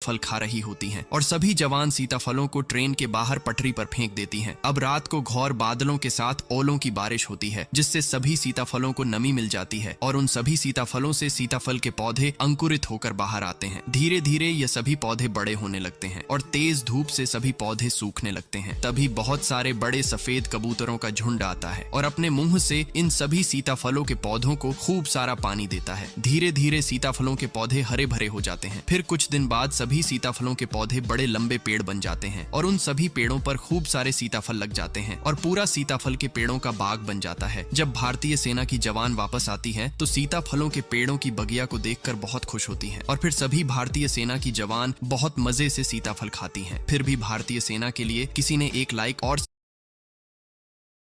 फल खा रही होती हैं और सभी जवान सीताफलों को ट्रेन के बाहर पटरी पर फेंक देती हैं। अब रात को घोर बादलों के साथ ओलों की बारिश होती है, जिससे सभी सीताफलों को नमी मिल जाती है और उन सभी सीताफलों से सीताफल के पौधे अंकुरित होकर बाहर आते हैं। धीरे धीरे ये सभी पौधे बड़े होने लगते हैं और तेज धूप से सभी पौधे सूखने लगते हैं। तभी बहुत सारे बड़े सफेद कबूतरों का झुंड आता है और अपने मुंह से इन सभी सीताफलों के पौधों को खूब सारा पानी देता है। धीरे धीरे सीताफलों के पौधे हरे भरे हो जाते हैं। फिर कुछ दिन बाद सभी सीताफलों के पौधे बड़े लंबे पेड़ बन जाते हैं और उन सभी पेड़ों पर खूब सारे सीताफल लग जाते हैं और पूरा सीताफल के पेड़ों का बाग बन जाता है। जब भारतीय सेना की जवान वापस आती है तो सीताफलों के पेड़ों की बगिया को देखकर बहुत खुश होती हैं और फिर सभी भारतीय सेना की जवान बहुत मजे से सीताफल खाती हैं। फिर भी भारतीय सेना के लिए किसी ने एक लाइक और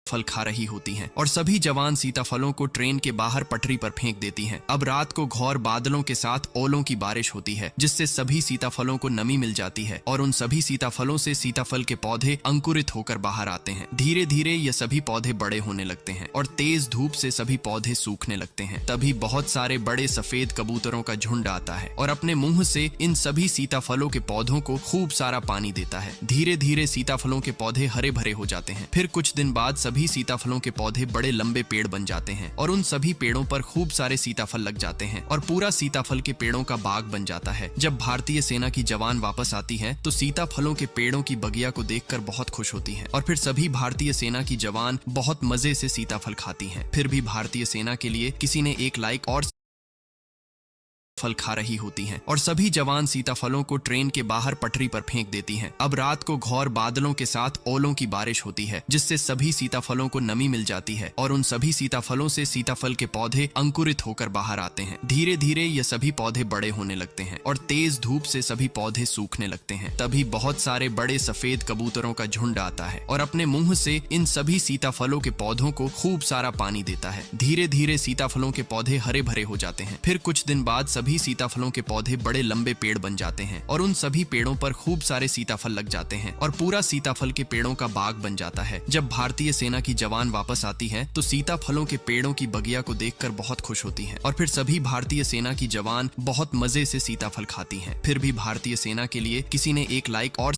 फल खा रही होती हैं और सभी जवान सीताफलों को ट्रेन के बाहर पटरी पर फेंक देती हैं। अब रात को घोर बादलों के साथ ओलों की बारिश होती है, जिससे सभी सीताफलों को नमी मिल जाती है और उन सभी सीताफलों से सीताफल के पौधे अंकुरित होकर बाहर आते हैं। धीरे धीरे ये सभी पौधे बड़े होने लगते हैं और तेज धूप से सभी पौधे सूखने लगते हैं। तभी बहुत सारे बड़े सफेद कबूतरों का झुंड आता है और अपने मुंह से इन सभी सीताफलों के पौधों को खूब सारा पानी देता है। धीरे धीरे सीताफलों के पौधे हरे भरे हो जाते हैं। फिर कुछ दिन बाद सभी सीताफलों के पौधे बड़े लंबे पेड़ बन जाते हैं और उन सभी पेड़ों पर खूब सारे सीताफल लग जाते हैं और पूरा सीताफल के पेड़ों का बाग बन जाता है। जब भारतीय सेना की जवान वापस आती है तो सीताफलों के पेड़ों की बगिया को देखकर बहुत खुश होती हैं और फिर सभी भारतीय सेना की जवान बहुत मजे से सीताफल खाती हैं। फिर भी भारतीय सेना के लिए किसी ने एक लाइक और फल खा रही होती हैं और सभी जवान सीताफलों को ट्रेन के बाहर पटरी पर फेंक देती हैं। अब रात को घोर बादलों के साथ ओलों की बारिश होती है, जिससे सभी सीताफलों को नमी मिल जाती है और उन सभी सीताफलों से सीताफल के पौधे अंकुरित होकर बाहर आते हैं। धीरे धीरे ये सभी पौधे बड़े होने लगते हैं और तेज धूप से सभी पौधे सूखने लगते हैं। तभी बहुत सारे बड़े सफेद कबूतरों का झुंड आता है और अपने मुंह से इन सभी सीताफलों के पौधों को खूब सारा पानी देता है। धीरे धीरे सीताफलों के पौधे हरे भरे हो जाते हैं। फिर कुछ दिन बाद सभी सीताफलों के पौधे बड़े लंबे पेड़ बन जाते हैं और उन सभी पेड़ों पर खूब सारे सीताफल लग जाते हैं और पूरा सीताफल के पेड़ों का बाग बन जाता है। जब भारतीय सेना की जवान वापस आती है तो सीताफलों के पेड़ों की बगिया को देखकर बहुत खुश होती हैं और फिर सभी भारतीय सेना की जवान बहुत मजे से सीताफल खाती हैं। फिर भी भारतीय सेना के लिए किसी ने एक लाइक और